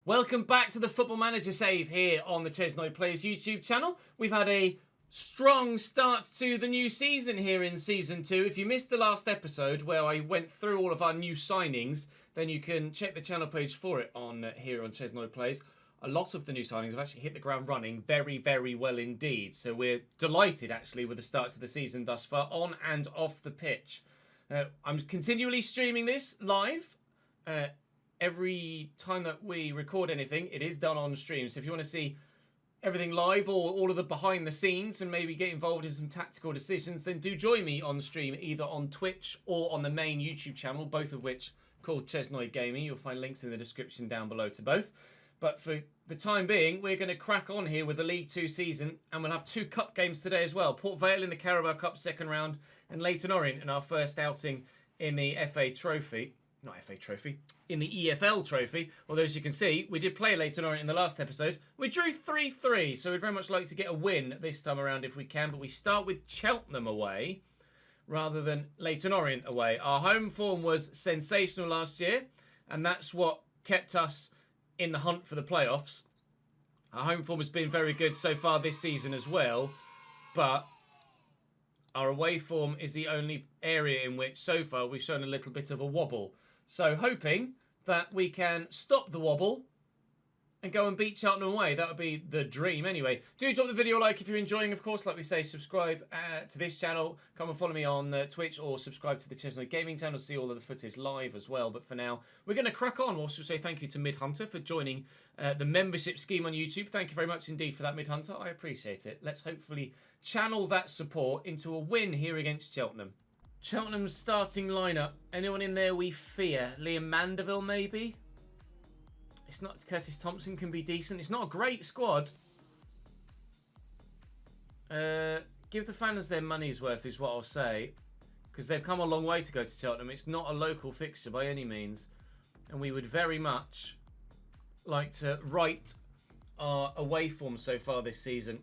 Welcome back to the Football Manager Save here on the ChesnoidPlays YouTube channel. We've had a strong start to the new season here in Season 2. If you missed the last episode where I went through all of our new signings, then you can check the channel page for it on here on ChesnoidPlays. A lot of the new signings have actually hit the ground running very, very well indeed. So we're delighted actually with the start to the season thus far, on and off the pitch. I'm continually streaming this live. Every time that we record anything, it is done on stream. So if you want to see everything live or all of the behind the scenes and maybe get involved in some tactical decisions, then do join me on stream either on Twitch or on the main YouTube channel, both of which called Chesnoid Gaming. You'll find links in the description down below to both. But for the time being, we're going to crack on here with the League 2 season, and we'll have 2 cup games today as well. Port Vale in the Carabao Cup second round, and Leyton Orient in our first outing in the FA Trophy. Not FA Trophy, in the EFL Trophy. Although, as you can see, we did play Leyton Orient in the last episode. We drew 3-3, so we'd very much like to get a win this time around if we can. But we start with Cheltenham away rather than Leyton Orient away. Our home form was sensational last year, and that's what kept us in the hunt for the playoffs. Our home form has been very good so far this season as well, but our away form is the only area in which so far we've shown a little bit of a wobble. So hoping that we can stop the wobble and go and beat Cheltenham away. That would be the dream anyway. Do drop the video a like if you're enjoying, of course. Like we say, subscribe to this channel. Come and follow me on Twitch or subscribe to the Chesnoid Gaming channel to see all of the footage live as well. But for now, we're going to crack on. We'll also say thank you to Midhunter for joining the membership scheme on YouTube. Thank you very much indeed for that, Midhunter. I appreciate it. Let's hopefully channel that support into a win here against Cheltenham. Cheltenham's starting lineup. Anyone in there we fear? Liam Mandeville, maybe? It's not. Curtis Thompson can be decent. It's not a great squad. Give the fans their money's worth is what I'll say. Because they've come a long way to go to Cheltenham. It's not a local fixture by any means. And we would very much like to right our away form so far this season.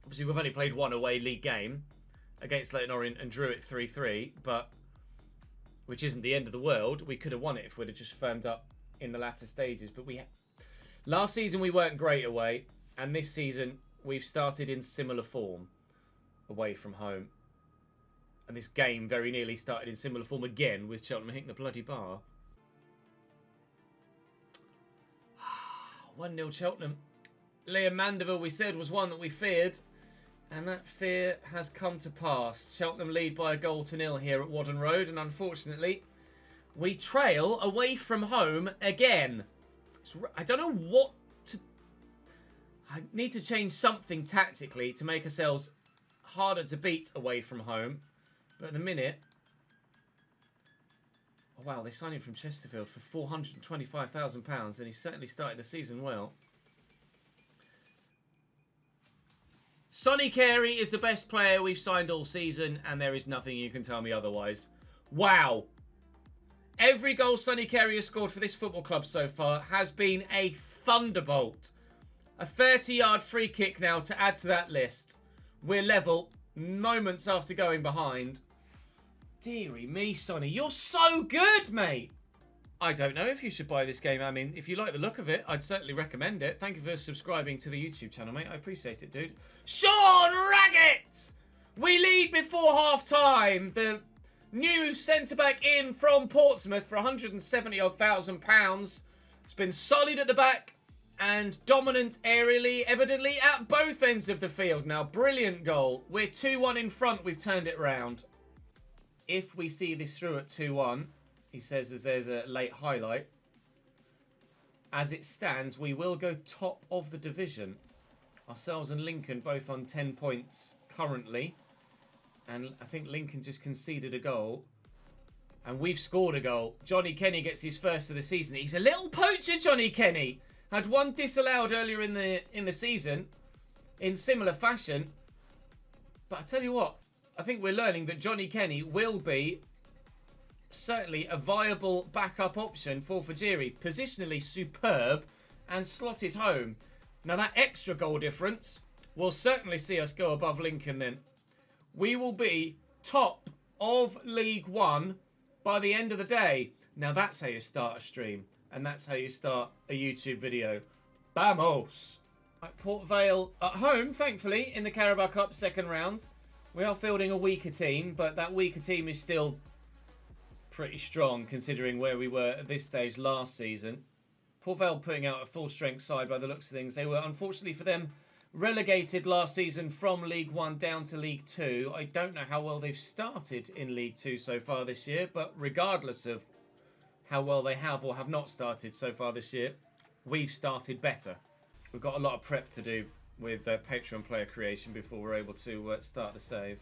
Obviously, we've only played one away league game against Leyton Orient and drew it 3-3. But, which isn't the end of the world. We could have won it if we'd have just firmed up in the latter stages, but last season we weren't great away, and this season we've started in similar form away from home, and this game very nearly started in similar form again with Cheltenham hitting the bloody bar. 1-0 Cheltenham. Liam Mandeville, we said, was one that we feared, and that fear has come to pass. Cheltenham lead by a 1-0 here at Whaddon Road, and unfortunately we trail away from home again. I don't know what to... I need to change something tactically to make ourselves harder to beat away from home. But at the minute... Oh, wow, they signed him from Chesterfield for £425,000 and he certainly started the season well. Sonny Carey is the best player we've signed all season, and there is nothing you can tell me otherwise. Wow. Every goal Sonny Carey has scored for this football club so far has been a thunderbolt. A 30-yard free kick now to add to that list. We're level moments after going behind. Deary me, Sonny. You're so good, mate. I don't know if you should buy this game. I mean, if you like the look of it, I'd certainly recommend it. Thank you for subscribing to the YouTube channel, mate. I appreciate it, dude. Sean Raggett! We lead before half-time. The new centre-back in from Portsmouth for £170,000. It's been solid at the back and dominant aerially, evidently, at both ends of the field. Now, brilliant goal. We're 2-1 in front. We've turned it round. If we see this through at 2-1, he says as there's a late highlight. As it stands, we will go top of the division. Ourselves and Lincoln both on 10 points currently. And I think Lincoln just conceded a goal. And we've scored a goal. Johnny Kenny gets his first of the season. He's a little poacher, Johnny Kenny. Had one disallowed earlier in the season in similar fashion. But I tell you what, I think we're learning that Johnny Kenny will be certainly a viable backup option for Fajiri. Positionally superb and slotted home. Now that extra goal difference will certainly see us go above Lincoln then. We will be top of League One by the end of the day. Now that's how you start a stream. And that's how you start a YouTube video. Vamos! Right, Port Vale at home, thankfully, in the Carabao Cup second round. We are fielding a weaker team, but that weaker team is still pretty strong considering where we were at this stage last season. Port Vale putting out a full-strength side by the looks of things. They were, unfortunately for them, relegated last season from League 1 down to League 2. I don't know how well they've started in League 2 so far this year, but regardless of how well they have or have not started so far this year, we've started better. We've got a lot of prep to do with Patreon player creation before we're able to start the save.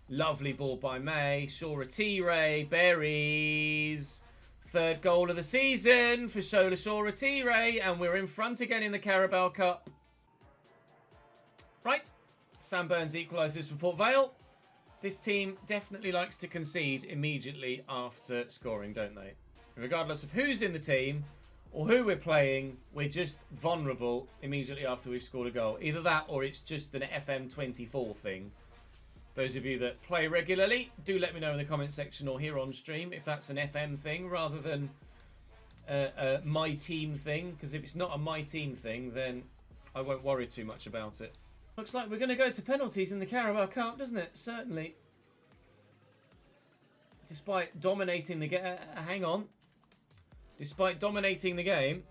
Lovely ball by May. Shora T-Ray. Berries. Third goal of the season for Shola Shora T-Ray. And we're in front again in the Carabao Cup. Right. Sam Burns equalises for Port Vale. This team definitely likes to concede immediately after scoring, don't they? Regardless of who's in the team or who we're playing, we're just vulnerable immediately after we've scored a goal. Either that or it's just an FM24 thing. Those of you that play regularly, do let me know in the comment section or here on stream if that's an FM thing rather than a my team thing. Because if it's not a my team thing, then I won't worry too much about it. Looks like we're going to go to penalties in the Carabao Cup, doesn't it? Certainly. Despite dominating the game. Hang on. Despite dominating the game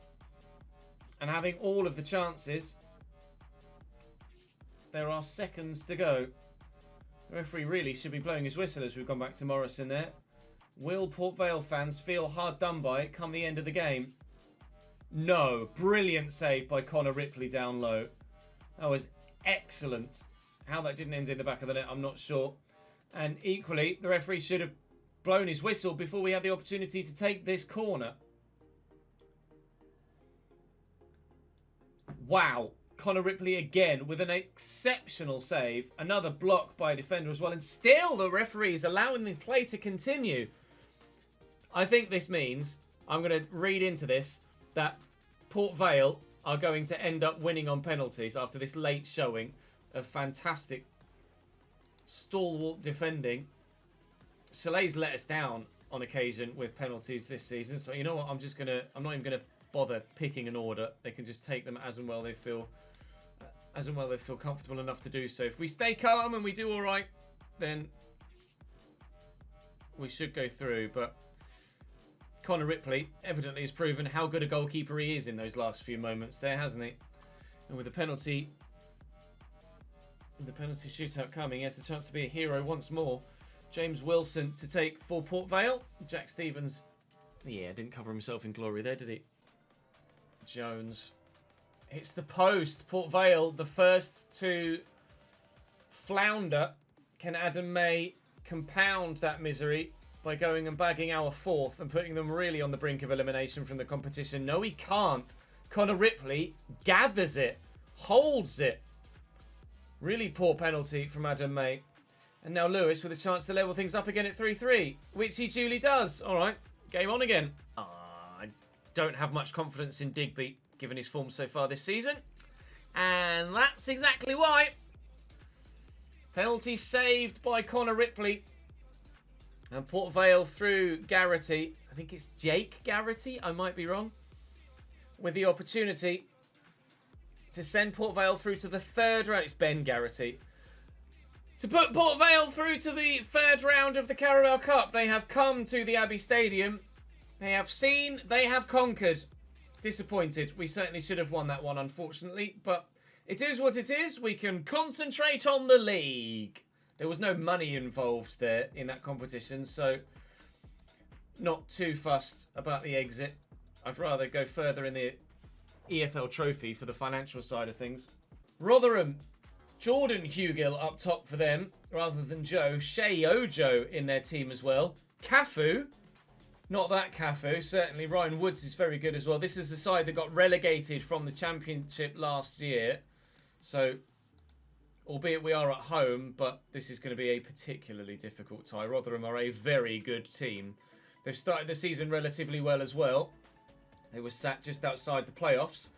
and having all of the chances, there are seconds to go. The referee really should be blowing his whistle as we've gone back to Morrison there. Will Port Vale fans feel hard done by come the end of the game? No. Brilliant save by Connor Ripley down low. That was excellent. How that didn't end in the back of the net, I'm not sure. And equally, the referee should have blown his whistle before we had the opportunity to take this corner. Wow. Connor Ripley again with an exceptional save. Another block by a defender as well. And still the referee is allowing the play to continue. I think this means, I'm going to read into this, that Port Vale are going to end up winning on penalties after this late showing of fantastic stalwart defending. Soleil's let us down on occasion with penalties this season. So you know what? I'm not even going to bother picking an order. They can just take them as and well they feel comfortable enough to do so. If we stay calm and we do all right, then we should go through. But Connor Ripley evidently has proven how good a goalkeeper he is in those last few moments there, hasn't he? And with the penalty shootout coming, he has a chance to be a hero once more. James Wilson to take for Port Vale. Jack Stevens, yeah, didn't cover himself in glory there, did he? Jones hits the post. Port Vale, the first to flounder. Can Adam May compound that misery by going and bagging our fourth and putting them really on the brink of elimination from the competition? No, he can't. Connor Ripley gathers it, holds it. Really poor penalty from Adam May. And now Lewis with a chance to level things up again at 3-3, which he duly does. All right, game on again. I don't have much confidence in Digby, given his form so far this season. And that's exactly why. Penalty saved by Connor Ripley. And Port Vale through Garrity. I think it's Jake Garrity, I might be wrong. With the opportunity to send Port Vale through to the third round. It's Ben Garrity. To put Port Vale through to the third round of the Carabao Cup. They have come to the Abbey Stadium. They have seen, they have conquered. Disappointed. We certainly should have won that one, unfortunately. But it is what it is. We can concentrate on the league. There was no money involved there in that competition, so not too fussed about the exit. I'd rather go further in the EFL trophy for the financial side of things. Rotherham, Jordan Hugill up top for them, rather than Joe. Shea Ojo in their team as well. Cafu, not that Cafu, certainly Ryan Woods is very good as well. This is the side that got relegated from the Championship last year. So, albeit we are at home, but this is going to be a particularly difficult tie. Rotherham are a very good team. They've started the season relatively well as well. They were sat just outside the playoffs.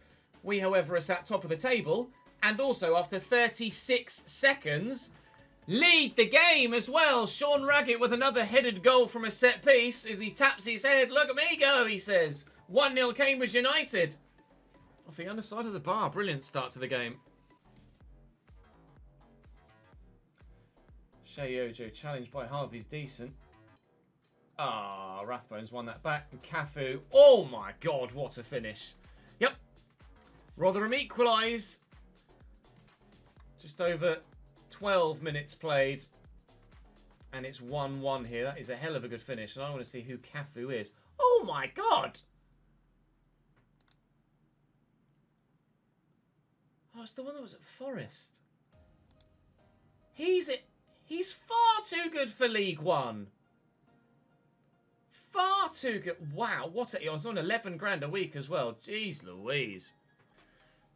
We, however, are sat top of the table. And also, after 36 seconds, lead the game as well. Sean Raggett with another headed goal from a set piece as he taps his head. Look at me go, he says. 1-0 Cambridge United. Off the underside of the bar. Brilliant start to the game. Shea Ojo challenged by Harvey's decent. Ah, Rathbones won that back. And Cafu. Oh my God, what a finish. Yep. Rotherham equalise. Just over 12 minutes played. And it's 1-1 here. That is a hell of a good finish. And I want to see who Cafu is. Oh my God. Oh, it's the one that was at Forest. He's far too good for League One. Far too good. Wow, what a... I was on 11 grand a week as well. Jeez Louise.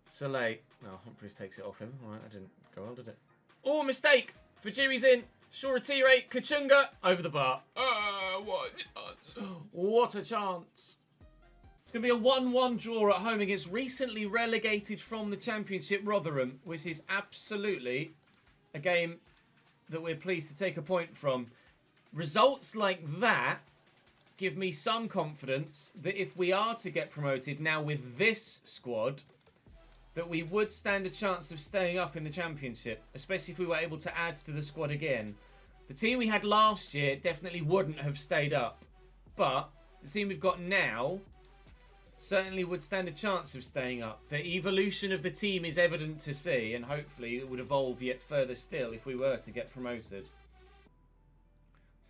Soleil. Oh, Humphries takes it off him. All right, I didn't go well, did it? Oh, mistake. Fajiri's in. Shoretire. Kachunga. Over the bar. What a chance. What a chance. It's going to be a 1-1 draw at home against recently relegated from the Championship Rotherham, which is absolutely a game that we're pleased to take a point from. Results like that give me some confidence that if we are to get promoted now with this squad, that we would stand a chance of staying up in the Championship, especially if we were able to add to the squad again. The team we had last year definitely wouldn't have stayed up, but the team we've got now certainly would stand a chance of staying up. The evolution of the team is evident to see, and hopefully it would evolve yet further still if we were to get promoted.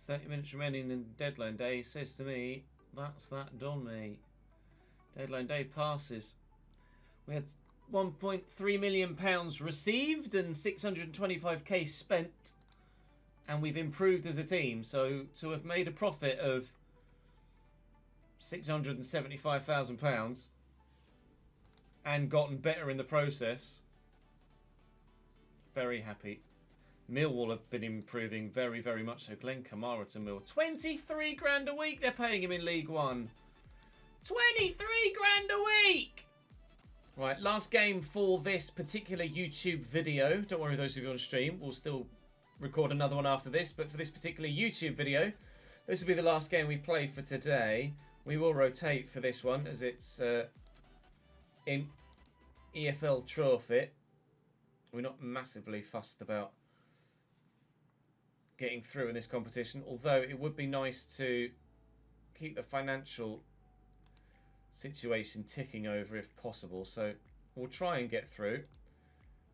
30 minutes remaining in deadline day says to me, that's that done, mate. Deadline day passes. We had £1.3 million received and 625k spent, and we've improved as a team. So to have made a profit of £675,000 and gotten better in the process, very happy. Millwall have been improving very, very much so. Glenn Kamara to Mill. 23 grand a week they're paying him in League One. 23 grand a week! Right, last game for this particular YouTube video. Don't worry, those of you on stream. We'll still record another one after this. But for this particular YouTube video, this will be the last game we play for today. We will rotate for this one as it's in EFL Trophy. We're not massively fussed about getting through in this competition, although it would be nice to keep the financial situation ticking over if possible. So we'll try and get through.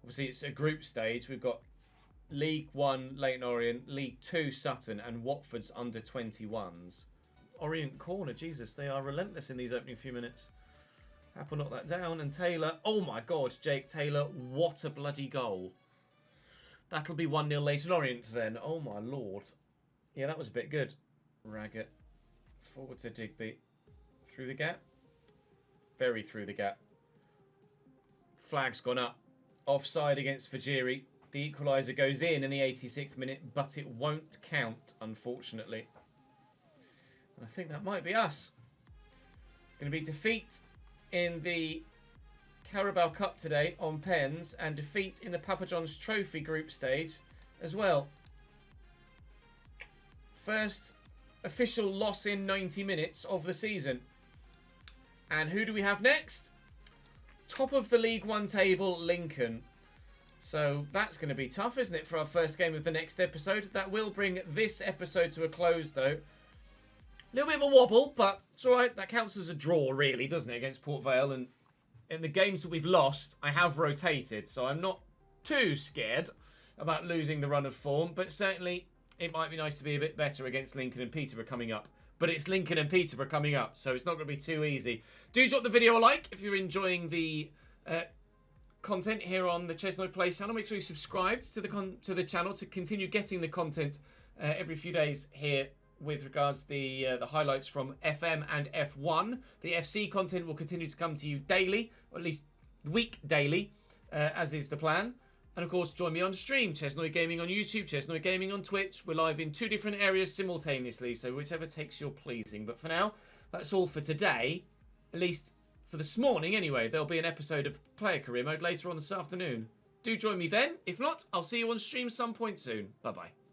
Obviously, it's a group stage. We've got League 1 Leyton Orient, League 2 Sutton, and Watford's under 21s. Orient corner, Jesus, they are relentless in these opening few minutes. Apple knocked that down, and Taylor, oh my God, Jake Taylor, what a bloody goal. That'll be 1-0 Leyton Orient then, oh my Lord. Yeah, that was a bit good. Raggett, forward to Digby, through the gap, very through the gap. Flag's gone up, offside against Fajiri. The equaliser goes in the 86th minute, but it won't count, unfortunately. I think that might be us. It's going to be defeat in the Carabao Cup today on pens and defeat in the Papa John's Trophy group stage as well. First official loss in 90 minutes of the season. And who do we have next? Top of the League One table, Lincoln. So that's going to be tough, isn't it, for our first game of the next episode? That will bring this episode to a close, though. A little bit of a wobble, but it's all right. That counts as a draw, really, doesn't it, against Port Vale? And in the games that we've lost, I have rotated, so I'm not too scared about losing the run of form. But certainly, it might be nice to be a bit better against Lincoln and Peterborough coming up. But it's Lincoln and Peterborough coming up, so it's not going to be too easy. Do drop the video a like if you're enjoying the content here on the ChesnoidPlays channel. Make sure you subscribe to the channel to continue getting the content every few days here with regards to the highlights from FM and F1. The FC content will continue to come to you daily, or at least week daily, as is the plan. And of course, join me on stream, Chesnoid Gaming on YouTube, Chesnoid Gaming on Twitch. We're live in 2 different areas simultaneously, so whichever takes your pleasing. But for now, that's all for today, at least for this morning anyway. There'll be an episode of Player Career Mode later on this afternoon. Do join me then. If not, I'll see you on stream some point soon. Bye-bye.